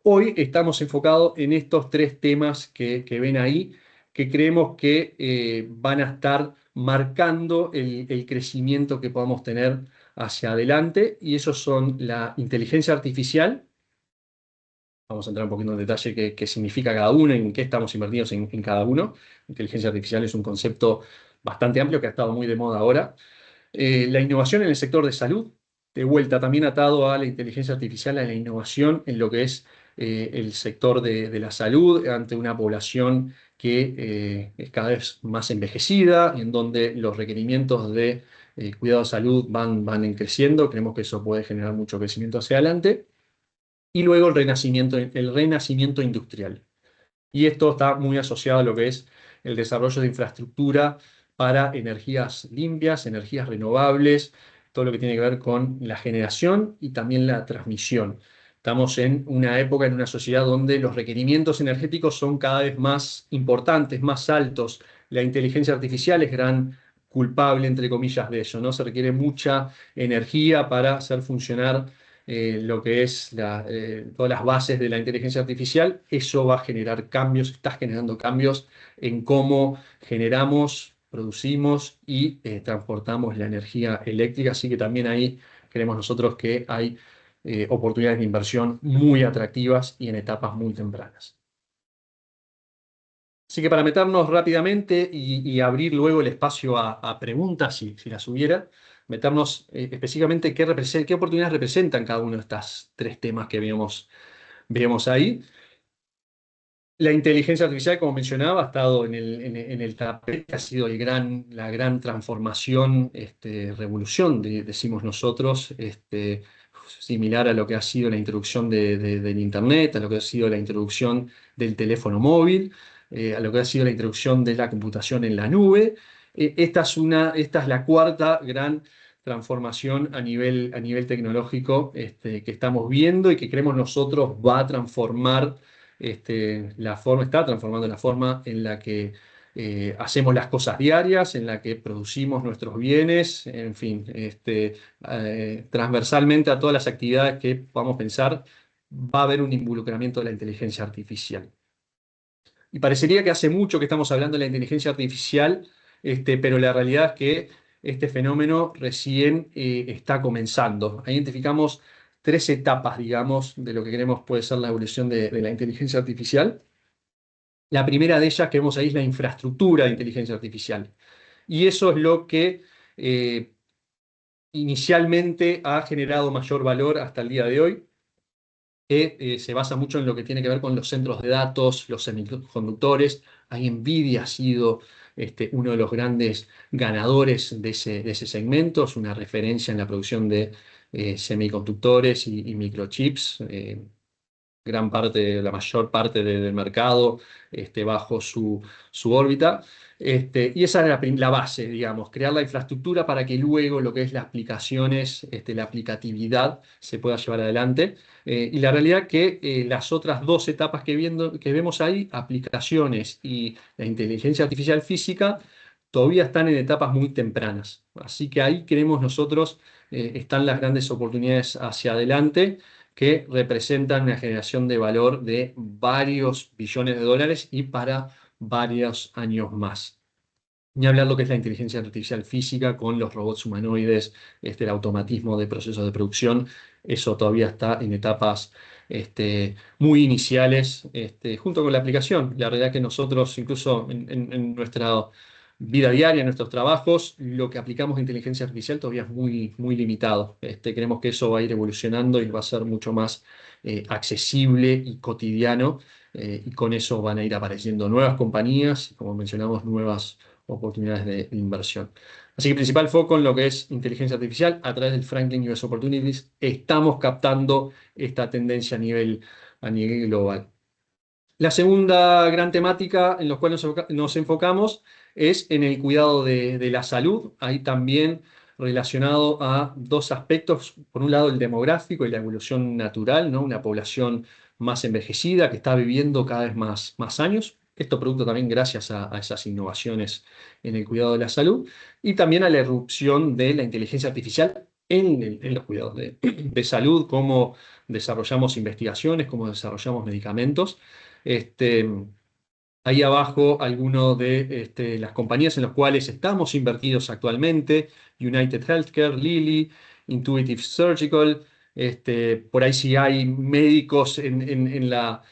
Hoy estamos enfocados en estos tres temas que ven ahí, que creemos que van a estar marcando el crecimiento que podamos tener hacia adelante, y esos son la inteligencia artificial. Vamos a entrar un poquito en detalle qué significa cada uno, en qué estamos invertidos en cada uno. Inteligencia artificial es un concepto bastante amplio que ha estado muy de moda ahora. La innovación en el sector de salud, de vuelta también atado a la inteligencia artificial, a la innovación en lo que es el sector de la salud ante una población que es cada vez más envejecida, en donde los requerimientos de cuidado de salud van creciendo. Creemos que eso puede generar mucho crecimiento hacia adelante. Y luego el renacimiento industrial. Y esto está muy asociado a lo que es el desarrollo de infraestructura para energías limpias, energías renovables, todo lo que tiene que ver con la generación y también la transmisión. Estamos en una época, en una sociedad donde los requerimientos energéticos son cada vez más importantes, más altos. La inteligencia artificial es gran culpable, entre comillas, de eso, ¿no? Se requiere mucha energía para hacer funcionar lo que es todas las bases de la inteligencia artificial. Eso va a generar cambios, está generando cambios en cómo generamos, producimos y transportamos la energía eléctrica. Así que también ahí creemos nosotros que hay oportunidades de inversión muy atractivas y en etapas muy tempranas. Así que para meternos rápidamente y abrir luego el espacio a preguntas, si las hubiera, meternos específicamente qué oportunidades representan cada uno de estos tres temas que vemos ahí. La inteligencia artificial, como mencionaba, ha estado en el tapete, ha sido la gran transformación, revolución, decimos nosotros, similar a lo que ha sido la introducción del Internet, a lo que ha sido la introducción del teléfono móvil, a lo que ha sido la introducción de la computación en la nube. Esta es la cuarta gran transformación a nivel tecnológico que estamos viendo y que creemos nosotros va a transformar está transformando la forma en la que hacemos las cosas diarias, en la que producimos nuestros bienes, en fin, transversalmente a todas las actividades que podamos pensar, va a haber un involucramiento de la inteligencia artificial. Y parecería que hace mucho que estamos hablando de la inteligencia artificial, pero la realidad es que este fenómeno recién está comenzando. Ahí identificamos tres etapas, digamos, de lo que creemos puede ser la evolución de la inteligencia artificial. La primera de ellas que vemos ahí es la infraestructura de inteligencia artificial. Y eso es lo que eh, inicialmente ha generado mayor valor hasta el día de hoy, que se basa mucho en lo que tiene que ver con los centros de datos, los semiconductores. Ahí NVIDIA ha sido uno de los grandes ganadores de ese segmento, es una referencia en la producción de semiconductores y microchips. Gran parte, la mayor parte del mercado bajo su órbita. Y esa es la base, digamos, crear la infraestructura para que luego lo que es las aplicaciones, la aplicatividad se pueda llevar adelante. Y la realidad que las otras dos etapas que vemos ahí, aplicaciones y la inteligencia artificial física, todavía están en etapas muy tempranas. Así que ahí creemos nosotros están las grandes oportunidades hacia adelante que representan una generación de valor de varios billones de dólares y para varios años más. Ni hablar lo que es la inteligencia artificial física con los robots humanoides, el automatismo de procesos de producción, eso todavía está en etapas muy iniciales, junto con la aplicación. La realidad que nosotros, incluso en nuestra vida diaria, en nuestros trabajos, lo que aplicamos de inteligencia artificial todavía es muy, muy limitado. Creemos que eso va a ir evolucionando y va a ser mucho más accesible y cotidiano, y con eso van a ir apareciendo nuevas compañías, y como mencionamos, nuevas oportunidades de inversión. Así que principal foco en lo que es inteligencia artificial a través del Franklin US Opportunities. Estamos captando esta tendencia a nivel global. La segunda gran temática en la cual nos enfocamos es en el cuidado de la salud. Ahí también relacionado a dos aspectos. Por un lado, el demográfico y la evolución natural, ¿no? Una población más envejecida que está viviendo cada vez más años. Esto producto también gracias a esas innovaciones en el cuidado de la salud y también a la irrupción de la inteligencia artificial en los cuidados de salud, cómo desarrollamos investigaciones, cómo desarrollamos medicamentos. Este, Ahí abajo algunas de las compañías en las cuales estamos invertidos actualmente: United Healthcare, Lilly, Intuitive Surgical. Por ahí si hay médicos en la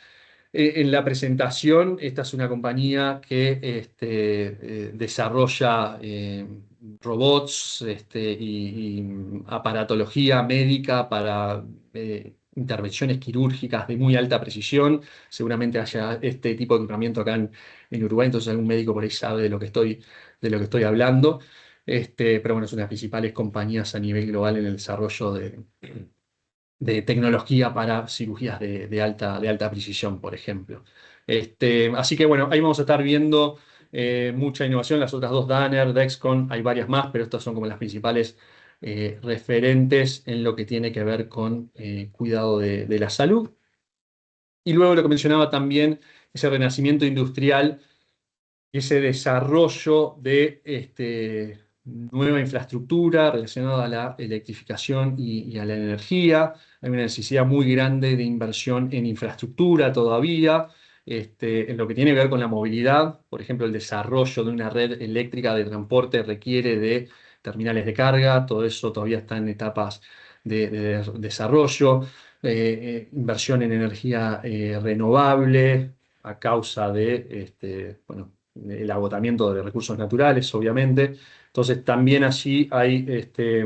presentación. Esta es una compañía que desarrolla robots y aparatología médica para intervenciones quirúrgicas de muy alta precisión. Seguramente haya este tipo de equipamiento acá en Uruguay, entonces algún médico por ahí sabe de lo que estoy hablando. Pero bueno, es una de las principales compañías a nivel global en el desarrollo de tecnología para cirugías de alta precisión, por ejemplo. Así que bueno, ahí vamos a estar viendo mucha innovación. Las otras dos, Danner, Dexcom, hay varias más, pero estas son como las principales referentes en lo que tiene que ver con cuidado de la salud. Y luego lo que mencionaba también, ese renacimiento industrial, ese desarrollo de nueva infraestructura relacionada a la electrificación y a la energía. Hay una necesidad muy grande de inversión en infraestructura todavía, en lo que tiene que ver con la movilidad. Por ejemplo, el desarrollo de una red eléctrica de transporte requiere de terminales de carga. Todo eso todavía está en etapas de desarrollo. Inversión en energía renovable a causa bueno, el agotamiento de recursos naturales, obviamente. Entonces, también allí hay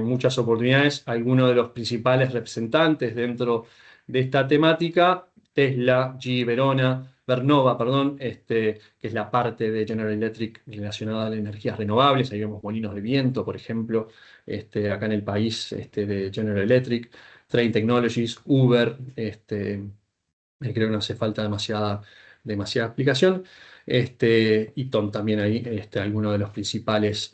muchas oportunidades. Algunos de los principales representantes dentro de esta temática: Tesla, GE Vernova, perdón, que es la parte de General Electric relacionada a las energías renovables. Ahí vemos molinos de viento, por ejemplo, acá en el país, de General Electric. Trane Technologies, Uber, creo que no hace falta demasiada explicación. Y Tom también ahí, algunos de los principales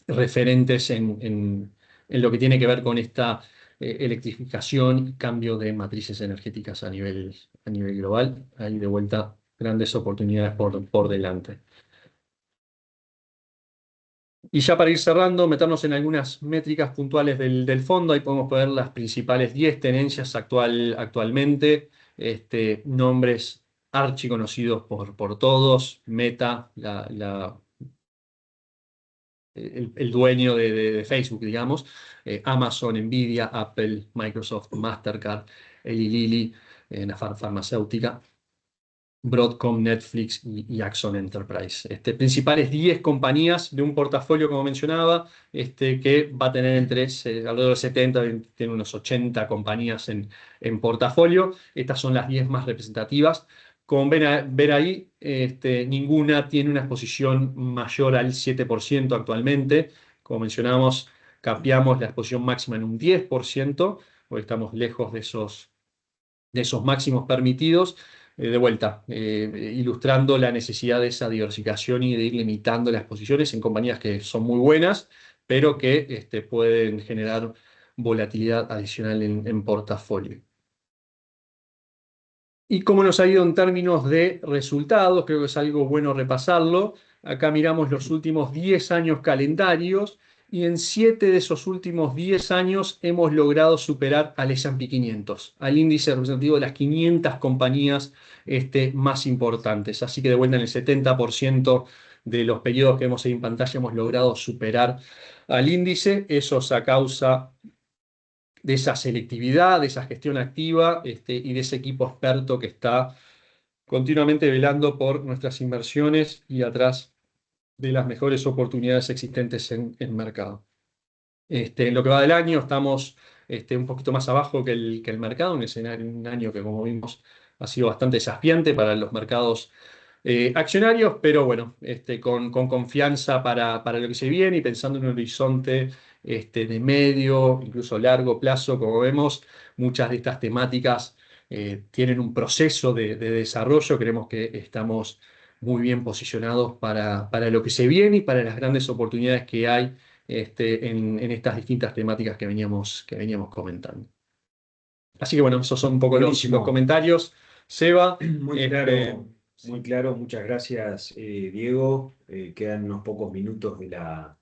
referentes en lo que tiene que ver con esta electrificación y cambio de matrices energéticas a nivel global. Ahí de vuelta grandes oportunidades por delante. Y ya para ir cerrando, meternos en algunas métricas puntuales del fondo. Ahí podemos ver las principales 10 tenencias actualmente. Nombres archiconocidos por todos. Meta, el dueño de Facebook, digamos. Amazon, Nvidia, Apple, Microsoft, Mastercard, Eli Lilly, la farmacéutica. Broadcom, Netflix y Axon Enterprise. Principales 10 compañías de un portafolio, como mencionaba, que va a tener alrededor de 70, tiene unos 80 compañías en portafolio. Estas son las 10 más representativas. Como ver ahí, ninguna tiene una exposición mayor al 7% actualmente. Como mencionamos, capeamos la exposición máxima en un 10%, porque estamos lejos de esos máximos permitidos. De vuelta, ilustrando la necesidad de esa diversificación y de ir limitando las posiciones en compañías que son muy buenas, pero que pueden generar volatilidad adicional en portafolio. ¿Y cómo nos ha ido en términos de resultados? Creo que es algo bueno repasarlo. Acá miramos los últimos 10 años calendarios y en 7 de esos últimos 10 años hemos logrado superar al S&P 500, al índice representativo de las 500 compañías más importantes. Así que de vuelta en el 70% de los periodos que vemos ahí en pantalla hemos logrado superar al índice. Eso es a causa de esa selectividad, de esa gestión activa y de ese equipo experto que está continuamente velando por nuestras inversiones y atrás de las mejores oportunidades existentes en el mercado. En lo que va del año estamos un poquito más abajo que el mercado, un año que como vimos ha sido bastante desafiante para los mercados accionarios, pero bueno, con confianza para lo que se viene y pensando en un horizonte de medio, incluso largo plazo, como vemos, muchas de estas temáticas tienen un proceso de desarrollo. Creemos que estamos muy bien posicionados para lo que se viene y para las grandes oportunidades que hay en estas distintas temáticas que veníamos comentando. Así que bueno, esos son un poco los Buenísimo. comentarios. Seba, Muy claro, muy claro. Muchas gracias, Diego. Quedan unos pocos minutos de la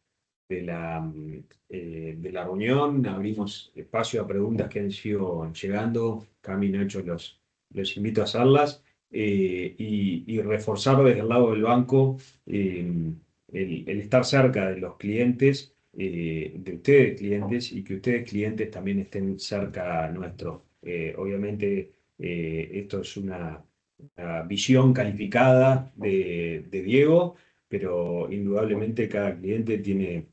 reunión. Abrimos espacio a preguntas que han sido llegando. Cami, Nacho, los invito a hacerlas. Y reforzar desde el lado del banco el estar cerca de los clientes, de ustedes clientes, y que ustedes clientes también estén cerca nuestro. Obviamente, esto es una visión calificada de Diego, pero indudablemente cada cliente tiene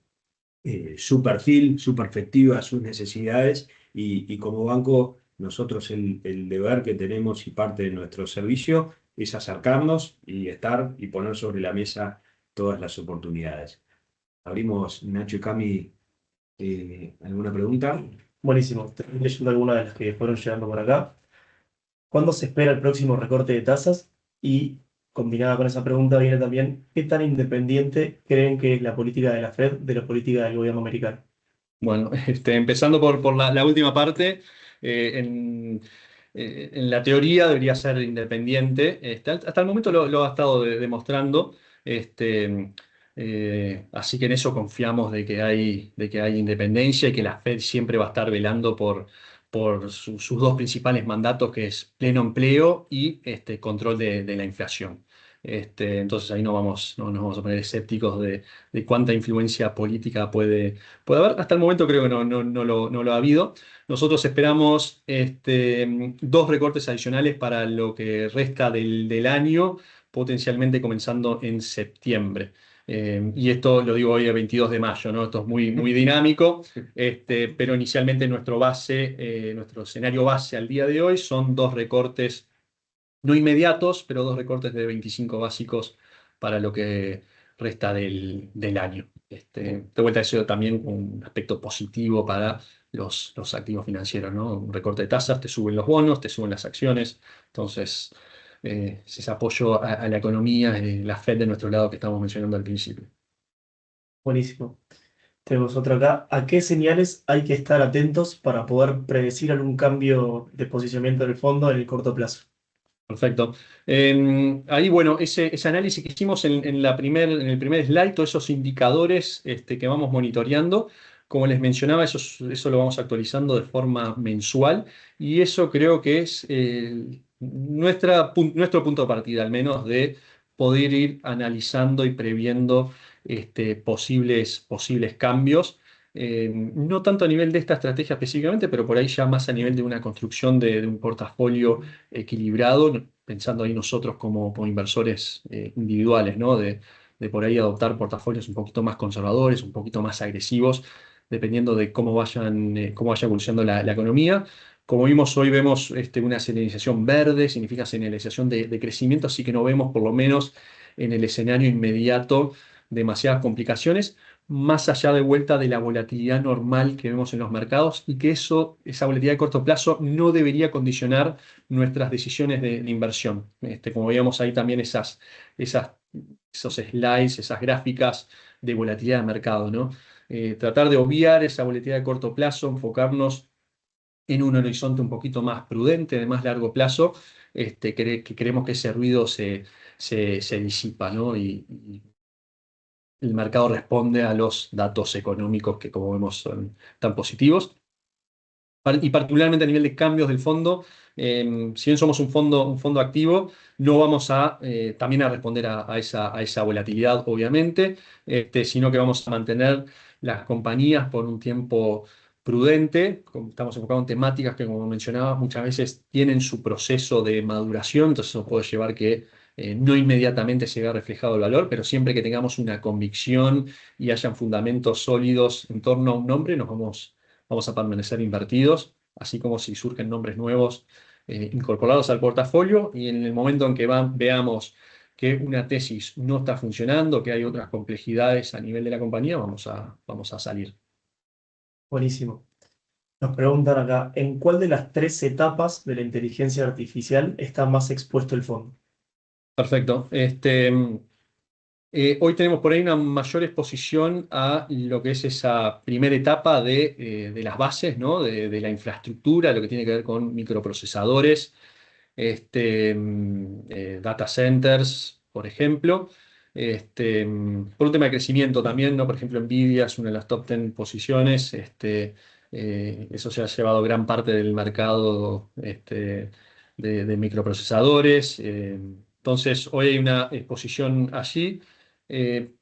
su perfil, su perspectiva, sus necesidades, y como banco nosotros el deber que tenemos y parte de nuestro servicio es acercarnos y estar y poner sobre la mesa todas las oportunidades. Abrimos, Nacho y Cami, ¿alguna pregunta? Buenísimo. Estoy leyendo algunas de las que fueron llegando por acá. ¿Cuándo se espera el próximo recorte de tasas? Y combinada con esa pregunta viene también, ¿qué tan independiente creen que es la política de la Fed de la política del gobierno americano? bueno, empezando por la última parte, en la teoría debería ser independiente. Hasta el momento lo ha estado demostrando. este, Así que en eso confiamos de que hay independencia y que la Fed siempre va a estar velando por sus dos principales mandatos, que es pleno empleo y control de la inflación. Entonces ahí no nos vamos a poner escépticos de cuánta influencia política puede haber. Hasta el momento creo que no lo ha habido. Nosotros esperamos dos recortes adicionales para lo que resta del año, potencialmente comenzando en septiembre. Y esto lo digo hoy, el 22 de mayo, ¿no? Esto es muy, muy dinámico, pero inicialmente nuestro escenario base al día de hoy son dos recortes no inmediatos, pero dos recortes de 25 básicos para lo que resta del año. De vuelta, eso también un aspecto positivo para los activos financieros, ¿no? Un recorte de tasas, te suben los bonos, te suben las acciones. Entonces, ese apoyo a la economía, la Fed de nuestro lado que estamos mencionando al principio. Buenísimo. Tenemos otra acá. ¿A qué señales hay que estar atentos para poder predecir algún cambio de posicionamiento del fondo en el corto plazo? Perfecto. Ahí, bueno, ese análisis que hicimos en en el primer slide, todos esos indicadores que vamos monitoreando, como les mencionaba, eso lo vamos actualizando de forma mensual y eso creo que es nuestro punto de partida, al menos de poder ir analizando y previendo posibles cambios. No tanto a nivel de esta estrategia específicamente, pero por ahí ya más a nivel de una construcción de un portafolio equilibrado, pensando ahí nosotros como inversores individuales, ¿no? De por ahí adoptar portafolios un poquito más conservadores, un poquito más agresivos, dependiendo de cómo vaya evolucionando la economía. Como vimos hoy, vemos una señalización verde, significa señalización de crecimiento, así que no vemos por lo menos en el escenario inmediato demasiadas complicaciones más allá de vuelta de la volatilidad normal que vemos en los mercados y que esa volatilidad de corto plazo no debería condicionar nuestras decisiones de inversión. Como veíamos ahí también esas, esos slides, esas gráficas de volatilidad de mercado, ¿no? Tratar de obviar esa volatilidad de corto plazo, enfocarnos en un horizonte un poquito más prudente, de más largo plazo, que creemos que ese ruido se disipa, ¿no? Y el mercado responde a los datos económicos que, como vemos, son tan positivos. Y particularmente a nivel de cambios del fondo, si bien somos un fondo activo, no vamos también a responder a esa volatilidad, obviamente, sino que vamos a mantener las compañías por un tiempo prudente. Estamos enfocados en temáticas que, como mencionaba, muchas veces tienen su proceso de maduración, entonces eso puede llevar que no inmediatamente se vea reflejado el valor, pero siempre que tengamos una convicción y hayan fundamentos sólidos en torno a un nombre, vamos a permanecer invertidos, así como si surgen nombres nuevos incorporados al portafolio y en el momento en que veamos que una tesis no está funcionando, que hay otras complejidades a nivel de la compañía, vamos a salir. Buenísimo. Nos preguntan acá, ¿en cuál de las tres etapas de la inteligencia artificial está más expuesto el fondo? Perfecto. Hoy tenemos por ahí una mayor exposición a lo que es esa primera etapa de las bases, ¿no? De la infraestructura, lo que tiene que ver con microprocesadores, data centers, por ejemplo. Por un tema de crecimiento también, ¿no? Por ejemplo, Nvidia es una de las top 10 posiciones. Eso se ha llevado gran parte del mercado de microprocesadores. Entonces, hoy hay una exposición allí. eh,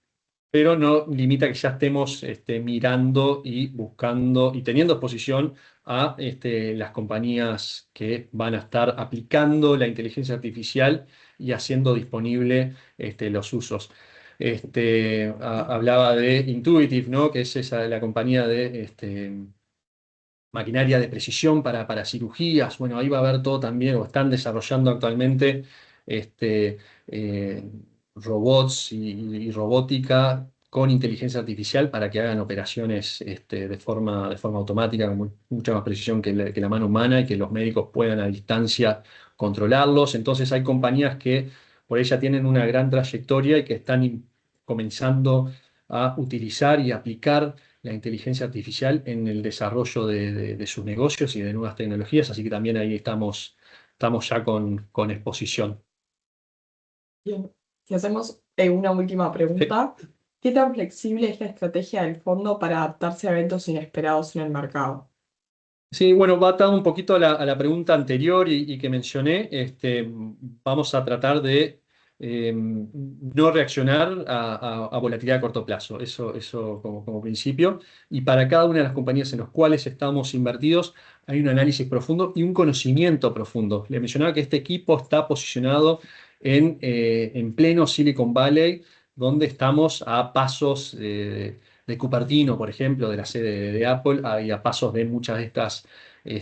pero no limita que ya estemos mirando y buscando y teniendo exposición a las compañías que van a estar aplicando la inteligencia artificial y haciendo disponible los usos. Hablaba de Intuitive, ¿no? Que es la compañía de maquinaria de precisión para cirugías. Bueno, ahí va a haber todo también, o están desarrollando actualmente este, eh, robots y robótica con inteligencia artificial para que hagan operaciones de forma automática, con mucha más precisión que la mano humana y que los médicos puedan a distancia controlarlos. Entonces hay compañías que por ella tienen una gran trayectoria y que están comenzando a utilizar y aplicar la inteligencia artificial en el desarrollo de sus negocios y de nuevas tecnologías, así que también ahí estamos ya con exposición. Bien. Si hacemos una última Sí. pregunta, ¿qué tan flexible es la estrategia del fondo para adaptarse a eventos inesperados en el mercado? Sí, bueno, va atado un poquito a la pregunta anterior y que mencioné. Vamos a tratar de no reaccionar a volatilidad a corto plazo, eso como principio. Y para cada una de las compañías en las cuales estamos invertidos, hay un análisis profundo y un conocimiento profundo. Le mencionaba que este equipo está posicionado en pleno Silicon Valley, donde estamos a pasos de Cupertino, por ejemplo, de la sede de Apple, y a pasos de muchas de estas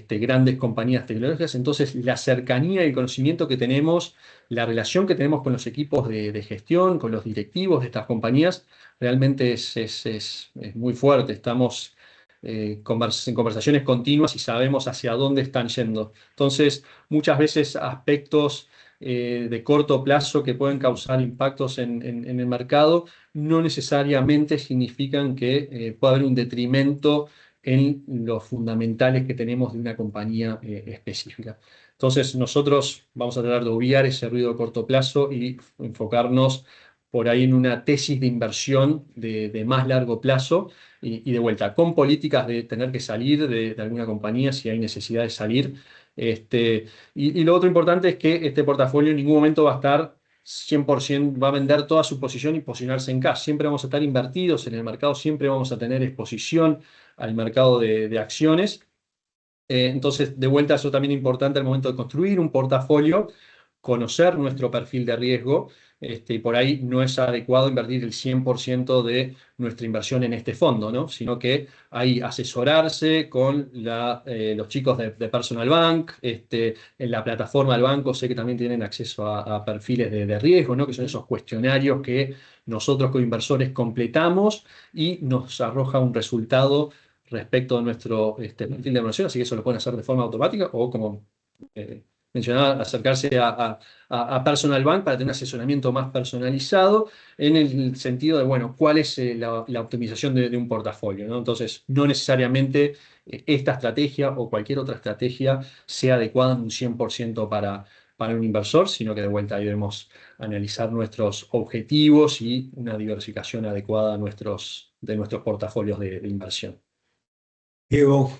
grandes compañías tecnológicas. Entonces, la cercanía y el conocimiento que tenemos, la relación que tenemos con los equipos de gestión, con los directivos de estas compañías, realmente es muy fuerte. Estamos en conversaciones continuas y sabemos hacia dónde están yendo. Entonces, muchas veces aspectos de corto plazo que pueden causar impactos en el mercado no necesariamente significan que pueda haber un detrimento en los fundamentales que tenemos de una compañía específica. Entonces, nosotros vamos a tratar de obviar ese ruido a corto plazo y enfocarnos por ahí en una tesis de inversión de más largo plazo y de vuelta, con políticas de tener que salir de alguna compañía si hay necesidad de salir. Y lo otro importante es que este portafolio en ningún momento va a estar 100%, va a vender toda su posición y posicionarse en cash. Siempre vamos a estar invertidos en el mercado, siempre vamos a tener exposición al mercado de acciones. Entonces, de vuelta, eso también es importante al momento de construir un portafolio, conocer nuestro perfil de riesgo, y por ahí no es adecuado invertir el 100% de nuestra inversión en este fondo, ¿no? Sino que ahí asesorarse con los chicos de Personal Bank, en la plataforma del banco sé que también tienen acceso a perfiles de riesgo, ¿no? Que son esos cuestionarios que nosotros como inversores completamos y nos arroja un resultado respecto a nuestro perfil de inversión, así que eso lo pueden hacer de forma automática o como mencionaba, acercarse a Personal Bank para tener un asesoramiento más personalizado en el sentido de, bueno, cuál es la optimización de un portafolio, ¿no? Entonces, no necesariamente esta estrategia o cualquier otra estrategia sea adecuada en un 100% para un inversor, sino que de vuelta ahí debemos analizar nuestros objetivos y una diversificación adecuada de nuestros portafolios de inversión. Diego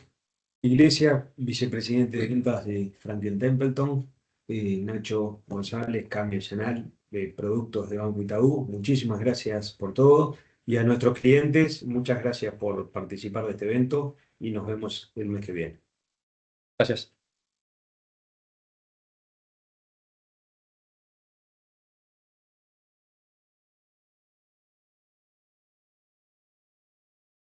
Iglesia, vicepresidente de ventas de Franklin Templeton, Nacho González, cambio nacional de productos de Banco Itaú, muchísimas gracias por todo. Y a nuestros clientes, muchas gracias por participar de este evento y nos vemos el mes que viene. Gracias.